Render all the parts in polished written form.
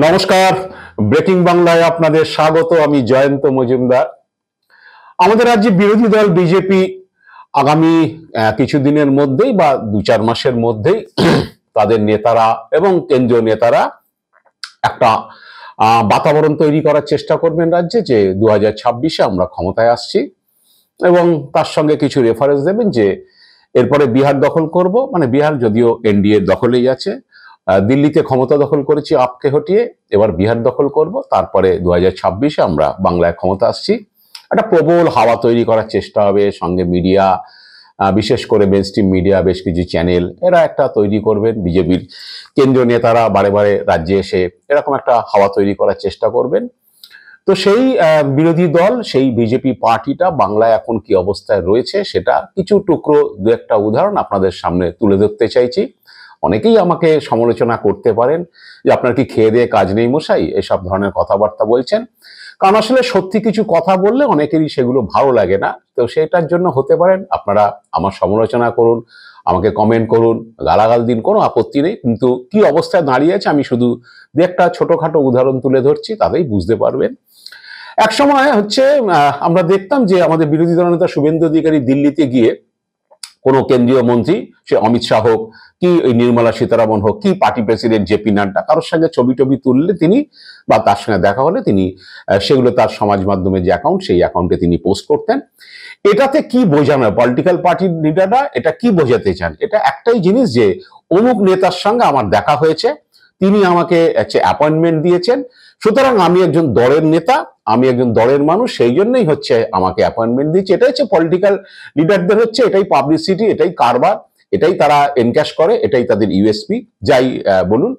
নমস্কার, ব্রেকিং বাংলায় আপনাদের স্বাগত। আমি জয়ন্ত মজুমদার। আমাদের রাজ্যে বিরোধী দল বিজেপি আগামী কিছুদিনের মধ্যেই বা 2-4 মাসের মধ্যেই তাদের নেতারা এবং কেন্দ্রীয় নেতারা একটা বাতাবরণ তৈরি করার চেষ্টা করবেন রাজ্যে যে 2026-এ আমরা ক্ষমতায় আসছি, এবং তার সঙ্গে কিছু রেফারেন্স দেবেন যে এরপরে বিহার দখল করব। মানে বিহার যদিও এনডিএর দখলেই আছে, দিল্লিতে ক্ষমতা দখল করেছি আপকে হটিয়ে, এবার বিহার দখল করব, তারপরে 2026-এ আমরা বাংলায় ক্ষমতা আসছি। একটা প্রবল হাওয়া তৈরি করার চেষ্টা হবে। সঙ্গে মিডিয়া, বিশেষ করে মেইনস্ট্রিম মিডিয়া, বেশ কিছু চ্যানেল, এরা একটা তৈরি করবেন। বিজেপির কেন্দ্রীয় নেতারা বারে বারে রাজ্যে এসে এরকম একটা হাওয়া তৈরি করার চেষ্টা করবেন। তো সেই বিরোধী দল, সেই বিজেপি পার্টিটা বাংলায় এখন কি অবস্থায় রয়েছে সেটা কিছু টুকরো দু একটা উদাহরণ আপনাদের সামনে তুলে ধরতে চাইছি। অনেকেই আমাকে সমালোচনা করতে পারেন যে আপনার কি খেয়ে দিয়ে কাজ নেই মশাই, এসব ধরনের কথাবার্তা বলছেন। কারণ আসলে সত্যি কিছু কথা বললে অনেকেরই সেগুলো ভালো লাগে না। তো সেটার জন্য হতে পারেন আপনারা আমার সমালোচনা করুন, আমাকে কমেন্ট করুন, গালাগাল দিন, কোনো আপত্তি নেই। কিন্তু কি অবস্থায় দাঁড়িয়ে আছে আমি শুধু দু একটা ছোটখাটো উদাহরণ তুলে ধরছি, তাতেই বুঝতে পারবেন। এক সময় হচ্ছে আমরা দেখতাম যে আমাদের বিরোধী দলনেতা শুভেন্দু অধিকারী দিল্লিতে গিয়ে কোনো কেন্দ্রীয় মন্ত্রী, সে অমিত শাহ হোক কি ওই নির্মলা সীতারামন হোক কি পার্টি প্রেসিডেন্ট জেপি নাড্ডা, কারোর সঙ্গে ছবি টবি তুললে তিনি বা তার সঙ্গে দেখা হলে তিনি সেগুলো তার সমাজ মাধ্যমে যে অ্যাকাউন্ট, সেই অ্যাকাউন্টে তিনি পোস্ট করতেন। এটাতে কি বোঝানো, পলিটিক্যাল পার্টির লিডাররা এটা কি বোঝাতে চান? এটা একটাই জিনিস যে অমুক নেতার সঙ্গে আমার দেখা হয়েছে, তিনি আমাকে অ্যাপয়েন্টমেন্ট দিয়েছেন, সুতরাং আমি একজন দলের নেতা, আমি একজন দলের মানুষ, সেই জন্যই হচ্ছে আমাকে অ্যাপয়েন্টমেন্ট দিচ্ছে। এটা হচ্ছে পলিটিক্যাল লিডারদের হচ্ছে এটাই পাবলিসিটি, এটাই কারবার, এটাই তারা এনক্যাশ করে, এটাই তাদের ইউএসপি যাই বলুন।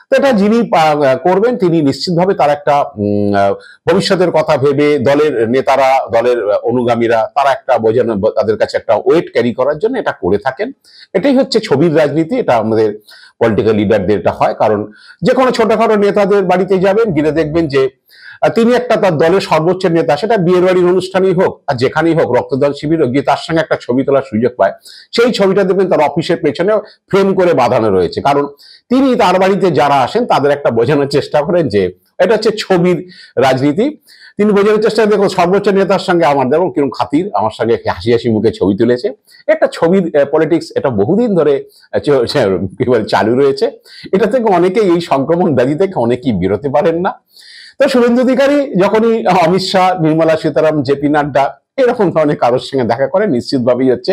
তো এটা যিনি করবেন তিনি নিশ্চিতভাবে তার একটা ভবিষ্যতের কথা ভেবে দলের নেতারা, দলের অনুগামীরা তারা একটা বোঝানো, তাদের কাছে একটা ওয়েট ক্যারি করার জন্য এটা করে থাকেন। এটাই হচ্ছে ছবির রাজনীতি, এটা আমাদের পলিটিক্যাল লিডারদের এটা হয়। কারণ যে কোনো ছোটখাটো নেতাদের বাড়িতে যাবেন, গিয়ে দেখবেন যে তিনি একটা তার দলের সর্বোচ্চ নেতা, সেটা বিয়ের বাড়ির অনুষ্ঠানেই হোক আর যেখানেই হোক, রক্তদান শিবির হোক, গিয়ে তার সঙ্গে একটা ছবি তোলার সুযোগ পায়। সেই ছবিটা দেখবেন তার অফিসের পেছনে ফ্রেম করে বাঁধানো রয়েছে। কারণ তিনি তার বাড়িতে যারা আসেন তাদের একটা বোঝানোর চেষ্টা করেন যে এটা হচ্ছে ছবির রাজনীতি। তিনি বোঝানোর চেষ্টা করেন, দেখো সর্বোচ্চ নেতার সঙ্গে আমার দেখো কিরকম খাতির, আমার সঙ্গে হাসি হাসি মুখে ছবি তুলেছে। একটা ছবির পলিটিক্স, এটা বহুদিন ধরে চালু রয়েছে। এটা থেকে অনেকেই, এই সংক্রমণ ব্যাধি থেকে অনেকেই বেরোতে পারেন না। তো শুভেন্দু অধিকারী যখনই অমিত শাহ, নির্মলা সীতারামন, জেপি নাড্ডা এরকম ধরনের কারোর সঙ্গে দেখা করেন, নিশ্চিতভাবেই হচ্ছে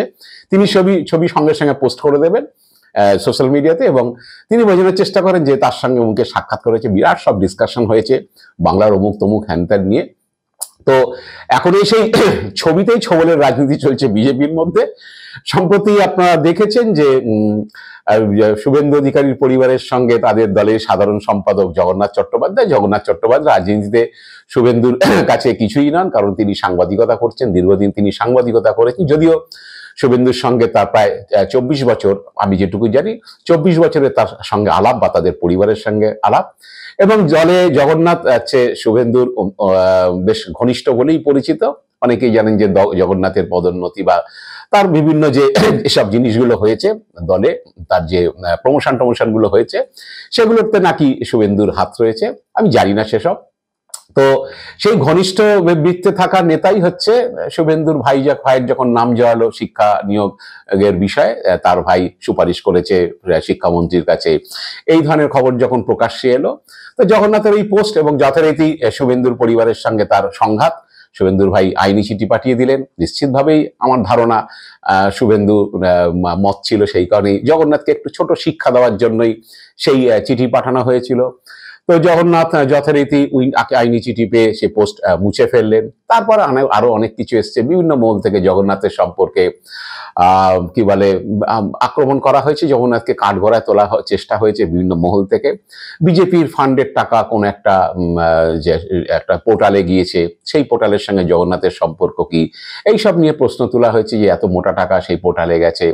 তিনি ছবি সঙ্গে সঙ্গে পোস্ট করে দেবেন সোশ্যাল মিডিয়াতে, এবং তিনি বোঝানোর চেষ্টা করেন যে তার সঙ্গে অমুকে সাক্ষাৎ করেছে, বিরাট সব ডিসকাশন হয়েছে বাংলার অমুক তমুক হ্যান নিয়ে। তো এখন এই সেই ছবিতেই ছবলের রাজনীতি চলছে বিজেপির মধ্যে। সম্প্রতি আপনারা দেখেছেন যে শুভেন্দু অধিকারীর পরিবারের সঙ্গে তাদের দলের সাধারণ সম্পাদক জগন্নাথ চট্টোপাধ্যায় রাজনীতিতে শুভেন্দুর কাছে কিছুই নন, কারণ তিনি সাংবাদিকতা করছেন, দীর্ঘদিন তিনি সাংবাদিকতা করেছেন। যদিও শুভেন্দুর সঙ্গে তার প্রায় 24 বছর, আমি যেটুকু জানি 24 বছরের তার সঙ্গে আলাপ বা তাদের পরিবারের সঙ্গে আলাপ, এবং দলে জগন্নাথ শুভেন্দুর বেশ ঘনিষ্ঠ বলেই পরিচিত। অনেকেই জানেন যে জগন্নাথের পদোন্নতি বা তার বিভিন্ন যে এসব জিনিসগুলো হয়েছে দলে, তার যে প্রমোশন গুলো হয়েছে, সেগুলোতে নাকি শুভেন্দুর হাত রয়েছে। আমি জানি না সেসব। তো সেই ঘনিষ্ঠ বৃত্তে থাকা নেতাই হচ্ছে শুভেন্দুর ভাইয়ের যখন নাম জড়ালো শিক্ষা নিয়োগের বিষয়ে, তার ভাই সুপারিশ করেছে শিক্ষামন্ত্রীর কাছে, এই ধরনের খবর যখন প্রকাশ্যে এলো, তো জগন্নাথের এই পোস্ট এবং যথারীতি শুভেন্দুর পরিবারের সঙ্গে তার সংঘাত, শুভেন্দুর ভাই আইনি চিঠি পাঠিয়ে দিলেন। নিশ্চিতভাবেই আমার ধারণা শুভেন্দু মত ছিল সেই কারণেই জগন্নাথকে একটু ছোট শিক্ষা দেওয়ার জন্যই সেই চিঠি পাঠানো হয়েছিল। তো জগন্নাথ যথারীতি আইনি চিঠি পেয়ে সে পোস্ট মুছে ফেললেন। তারপর আরো অনেক কিছু এসছে, বিভিন্ন মহল থেকে জগন্নাথের সম্পর্কে কি বলে আক্রমণ করা হয়েছে, জগন্নাথকে কাঠগড়ায় তোলা চেষ্টা হয়েছে বিভিন্ন মহল থেকে। বিজেপির ফান্ডের টাকা কোন একটা যে একটা পোর্টালে গিয়েছে, সেই পোর্টালের সঙ্গে জগন্নাথের সম্পর্ক কি, এইসব নিয়ে প্রশ্ন তোলা হয়েছে যে এত মোটা টাকা সেই পোর্টালে গেছে,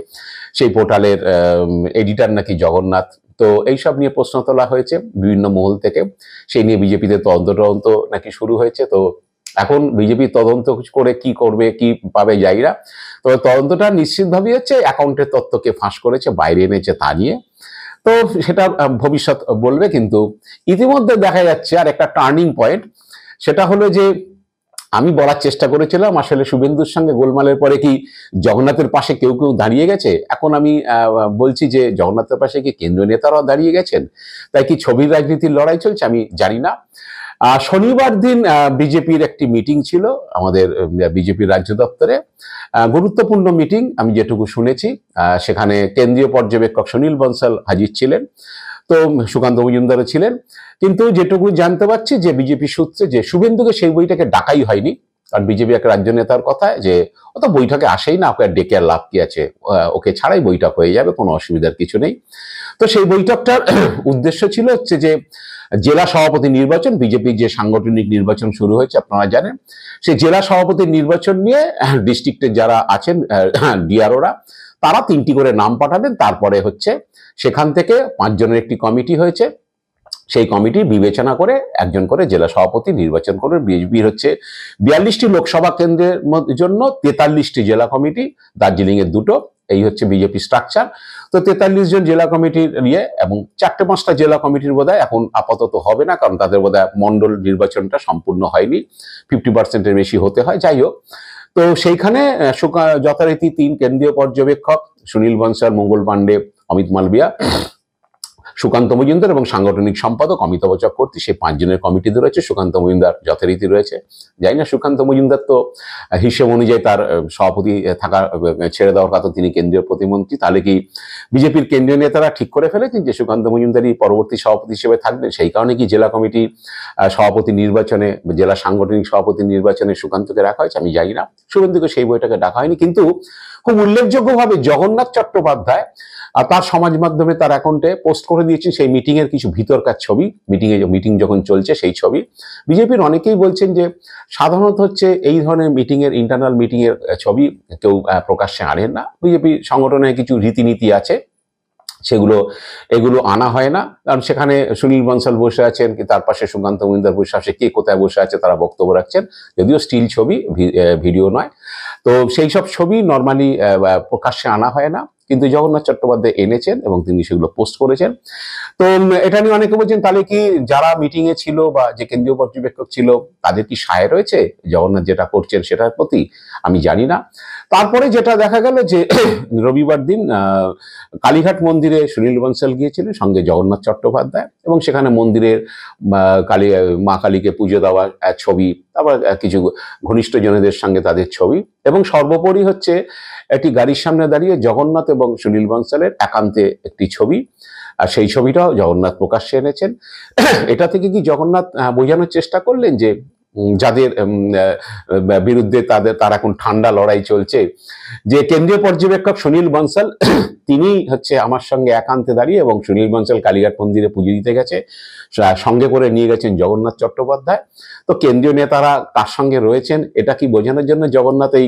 সেই পোর্টালের এডিটার নাকি জগন্নাথ। তো এইসব নিয়ে প্রশ্ন তোলা হয়েছে বিভিন্ন মহল থেকে, সেই নিয়ে বিজেপিতে তদন্ত নাকি শুরু হয়েছে। তো এখন বিজেপি তদন্ত করে কি করবে, কি পাবে জায়গা। তো তদন্তটা নিশ্চিতভাবে হচ্ছে অ্যাকাউন্টের তথ্যকে ফাঁস করেছে, বাইরে এনেছে তা নিয়ে। তো সেটা ভবিষ্যৎ বলবে। কিন্তু ইতিমধ্যে দেখা যাচ্ছে আর একটা টার্নিং পয়েন্ট, সেটা হলো যে আমি বলার চেষ্টা করেছিলাম আসলে শুভেন্দুর সঙ্গে গোলমালের পরে কি জগন্নাথের পাশে কেউ কেউ দাঁড়িয়ে গেছে। এখন আমি বলছি যে জগন্নাথের পাশে কি কেন্দ্রীয় নেতারাও দাঁড়িয়ে গেছেন, তাই কি ছবির রাজনীতির লড়াই চলছে আমি জানি না। শনিবার দিন বিজেপির একটি মিটিং ছিল আমাদের বিজেপির রাজ্য দপ্তরে, গুরুত্বপূর্ণ মিটিং আমি যেটুকু শুনেছি। সেখানে কেন্দ্রীয় পর্যবেক্ষক সুনীল বনসাল হাজির ছিলেন, তো সুকান্ত মজুমদারও ছিলেন। কিন্তু যেটুকু জানতে পারছি যে বিজেপি সূত্রে যে শুভেন্দুকে সেই বইটাকে ডাকাই হয়নি, কারণ বিজেপি এক রাজ্য নেতার কথায় যে অত বৈঠকে আসেই না, ওকে ডেকে আর লাভ কি আছে, ওকে ছাড়াই বৈঠক হয়ে যাবে, কোনো অসুবিধার কিছু নেই। তো সেই বৈঠকটার উদ্দেশ্য ছিল হচ্ছে যে জেলা সভাপতি নির্বাচন, বিজেপির যে সাংগঠনিক নির্বাচন শুরু হয়েছে আপনারা জানেন, সেই জেলা সভাপতি নির্বাচন নিয়ে ডিস্ট্রিক্টের যারা আছেন ডিআরওরা, তারা 3টি করে নাম পাঠাবেন। তারপরে হচ্ছে সেখান থেকে 5 জনের একটি কমিটি হয়েছে, সেই কমিটি বিবেচনা করে একজন করে জেলা সভাপতি নির্বাচন করবে। বিজেপির হচ্ছে 42টি লোকসভা কেন্দ্রের জন্য 43টি জেলা কমিটি, দার্জিলিং এর 2টো, এই হচ্ছে বিজেপি স্ট্রাকচার। তো 43 জন জেলা কমিটির নিয়ে এবং 4-5টা জেলা কমিটির বোধহয় এখন আপাতত হবে না, কারণ তাদের বোধহয় মন্ডল নির্বাচনটা সম্পূর্ণ হয়নি, 50%-এর বেশি হতে হয়। যাই হোক, তো সেইখানে যথারীতি 3 কেন্দ্রীয় পর্যবেক্ষক সুনীল বনসাল, মঙ্গল পাণ্ডে, অমিত মালবিয়া, সুকান্ত মজুমদার এবং সাংগঠনিক সম্পাদক অমিতাভ চক্রবর্তী, সেই 5 জনের কমিটিতে রয়েছে। সুকান্ত মজুমদার যথারীতি রয়েছে। জানি না সুকান্ত মজুমদার তো হিসেব অনুযায়ী তার সভাপতি থাকার ছেড়ে দেওয়ার কথা, তিনি কেন্দ্রীয় প্রতিমন্ত্রী, তাহলে কি বিজেপির কেন্দ্রীয় নেতারা ঠিক করে ফেলেছেন যে সুকান্ত মজুমদারই পরবর্তী সভাপতি হিসেবে থাকবেন? সেই কারণে কি জেলা কমিটি সভাপতি নির্বাচনে, জেলা সাংগঠনিক সভাপতি নির্বাচনে সুকান্তকে রাখা হয়েছে? আমি জানি না। শুভেন্দুকে সেই বইটাকে ডাকা হয়নি। কিন্তু খুব উল্লেখযোগ্যভাবে জগন্নাথ চট্টোপাধ্যায় তার সমাজ মাধ্যমে তার অ্যাকাউন্টে পোস্ট করে দিয়েছেন সেই মিটিং এর কিছু ভিতরকার ছবি, মিটিং যখন চলছে সেই ছবি। বিজেপির অনেকেই বলছেন যে সাধারণত হচ্ছে এই ধরনের মিটিং এর, ইন্টারনাল মিটিং এর ছবি কেউ প্রকাশ্যে আনেন না। বিজেপি সংগঠনের কিছু রীতিনীতি আছে, এগুলো আনা হয় না। কারণ সেখানে সুনীল বনসাল বসে আছেন, তার পাশে সুকান্ত মজুমদার বসে আছে, কে কোথায় বসে আছে তারা বক্তব্য রাখছেন, যদিও স্টিল ছবি, ভিডিও নয়। তো সেই সব ছবি নর্মালি প্রকাশ্যে আনা হয় না, কিন্তু জগন্নাথ চট্টোপাধ্যায় এনেছেন এবং তিনি সেগুলো পোস্ট করেছেন। তো এটা নিয়ে অনেকে বলছেন তাহলে কি যারা মিটিং এ ছিল বা যে কেন্দ্রীয় পর্যবেক্ষক ছিল তাদের কি সায় রয়েছে জগন্নাথ যেটা করছেন সেটার প্রতি? আমি জানি না। তারপরে যেটা দেখা গেল যে রবিবার দিন কালীঘাট মন্দিরে সুনীল বনসাল গিয়েছিলেন, সঙ্গে জগন্নাথ চট্টোপাধ্যায়, এবং সেখানে মন্দিরের মা কালীকে পুজো দেওয়ার ছবি, তারপর কিছু ঘনিষ্ঠ জনেদের সঙ্গে তাদের ছবি, এবং সর্বোপরি হচ্ছে একটি গাড়ির সামনে দাঁড়িয়ে জগন্নাথ এবং সুনীল বনসালের একান্তে একটি ছবি, আর সেই ছবিটাও জগন্নাথ প্রকাশ্যে এনেছেন। এটা থেকে কি জগন্নাথ বোঝানোর চেষ্টা করলেন যে যাদের বিরুদ্ধে তার এখন ঠান্ডা লড়াই চলছে, যে কেন্দ্রীয় পর্যবেক্ষক সুনীল বনসাল তিনি হচ্ছে আমার সঙ্গে একান্তে দাঁড়িয়ে, এবং সুনীল বনসাল কালীঘাট মন্দিরে পুজো দিতে গেছে, সঙ্গে করে নিয়ে গেছেন জগন্নাথ চট্টোপাধ্যায়। তো কেন্দ্রীয় নেতারা কার সঙ্গে রয়েছেন এটা কি বোঝানোর জন্য জগন্নাথ এই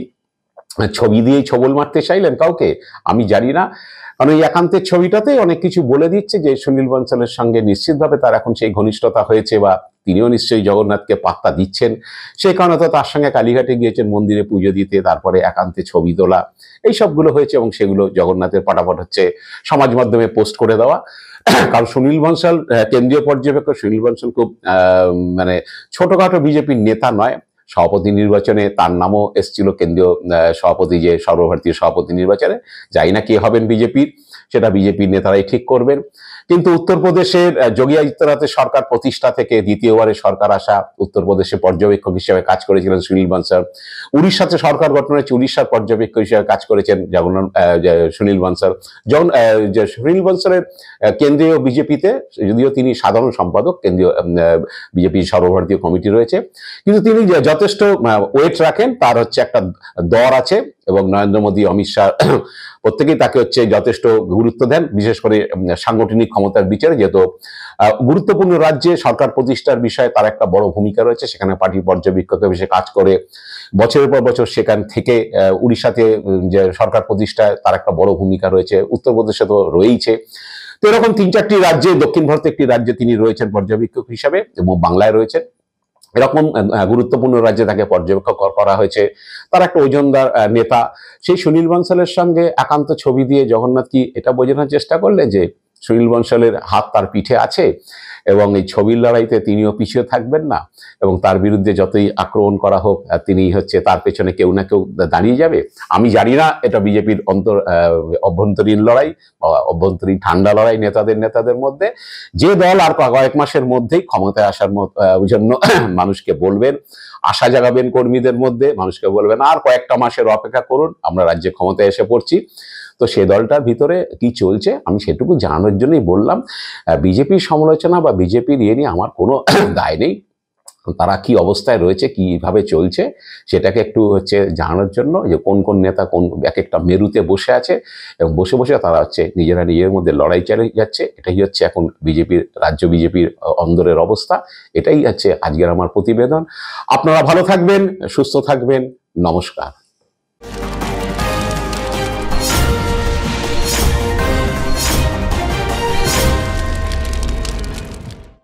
ছবি দিয়েই ছবল মারতে চাইলেন কাউকে? আমি জানি না। কারণ এই একান্তের ছবিটাতেই অনেক কিছু বলে দিচ্ছে যে সুনীল বনসালের সঙ্গে নিশ্চিতভাবে তার এখন সেই ঘনিষ্ঠতা হয়েছে, বা তিনিও নিশ্চয়ই জগন্নাথকে পাত্তা দিচ্ছেন। সেই কারণে তো তার সঙ্গে কালীঘাটে গিয়েছেন মন্দিরে পুজো দিতে, তারপরে একান্তে ছবি তোলা, এই সবগুলো হয়েছে, এবং সেগুলো জগন্নাথের পাটাপট হচ্ছে সমাজ মাধ্যমে পোস্ট করে দেওয়া। কারণ সুনীল বনসাল, কেন্দ্রীয় পর্যবেক্ষক সুনীল বনসাল খুব মানে ছোটখাটো বিজেপির নেতা নয়। সভাপতি নির্বাচনে তার নামও এসেছিল, কেন্দ্রীয় সভাপতি, যে সর্বভারতীয় সভাপতি নির্বাচনে। জানি না কে হবেন বিজেপির, সেটা বিজেপির নেতারাই ঠিক করবেন। কিন্তু উত্তরপ্রদেশের যোগী আদিত্যনাথের সরকার প্রতিষ্ঠা থেকে দ্বিতীয়বারে সরকার আসা, উত্তরপ্রদেশে পর্যবেক্ষক হিসেবে কাজ করেছিলেন সুনীল বনসাল। উড়িষ্যাতে সরকার গঠন হয়েছে, উড়িষ্যার পর্যবেক্ষক হিসেবে কাজ করেছেন সুনীল বনসাল। সুনীল বনসালের কেন্দ্রীয় বিজেপিতে, যদিও তিনি সাধারণ সম্পাদক, কেন্দ্রীয় বিজেপির সর্বভারতীয় কমিটি রয়েছে, কিন্তু তিনি যথেষ্ট ওয়েট রাখেন, তার হচ্ছে একটা দর আছে, এবং নরেন্দ্র মোদী, অমিত শাহ প্রত্যেকেই তাকে হচ্ছে যথেষ্ট গুরুত্ব দেন, বিশেষ করে সাংগঠনিক ক্ষমতার বিচারে। যেহেতু গুরুত্বপূর্ণ রাজ্যে সরকার প্রতিষ্ঠার বিষয়ে তার একটা বড় ভূমিকা রয়েছে, সেখানে পার্টি পর্যবেক্ষক হিসেবে কাজ করে বছরের পর বছর সেখান থেকে উড়িষ্যাতে যে সরকার প্রতিষ্ঠায় তার একটা বড় ভূমিকা রয়েছে, উত্তরপ্রদেশে তো রয়েইছে। তো এরকম 3-4টি রাজ্যে, দক্ষিণ ভারতের একটি রাজ্যে তিনি রয়েছেন পর্যবেক্ষক হিসাবে, এবং বাংলায় রয়েছেন। এরকম গুরুত্বপূর্ণ রাজ্যে তাকে পর্যবেক্ষক করা হয়েছে। তার একটা ওজনদার নেতা। সেই সুনীল বনসালের সঙ্গে একান্ত ছবি দিয়ে জগন্নাথ কি এটা বোঝানোর চেষ্টা করলেন যে সুনীল বনশালের হাত তার পিঠে আছে এবং এই ছবির লড়াইতে তিনিও পিছিয়ে থাকবেন না, এবং তার বিরুদ্ধে যতই আক্রমণ করা হোক তিনি তার পেছনে কেউ না কেউ দাঁড়িয়ে যাবে। আমি জানি না এটা বিজেপির অভ্যন্তরীণ লড়াই, অভ্যন্তরীণ ঠান্ডা লড়াই নেতাদের মধ্যে। যে দল আর কয়েক মাসের মধ্যেই ক্ষমতায় আসার জন্য মানুষকে বলবেন, আশা জাগাবেন কর্মীদের মধ্যে, মানুষকে বলবেন আর কয়েকটা মাসের অপেক্ষা করুন, আমরা রাজ্যে ক্ষমতায় এসে পড়ছি। তো সেই দলটার ভিতরে কি চলছে আমি সেটুকু জানানোর জন্যই বললাম। বিজেপির সমালোচনা বা বিজেপির ইয়ে নিয়ে আমার কোনো দায় নেই। তারা কি অবস্থায় রয়েছে, কিভাবে চলছে সেটাকে একটু জানানোর জন্য, যে কোন কোন নেতা কোন এক একটা মেরুতে বসে আছে এবং বসে বসে তারা নিজেরা নিজের মধ্যে লড়াই চালিয়ে যাচ্ছে। এটাই এখন বিজেপির, রাজ্য বিজেপির অন্দরের অবস্থা। এটাই আজকের আমার প্রতিবেদন। আপনারা ভালো থাকবেন, সুস্থ থাকবেন। নমস্কার।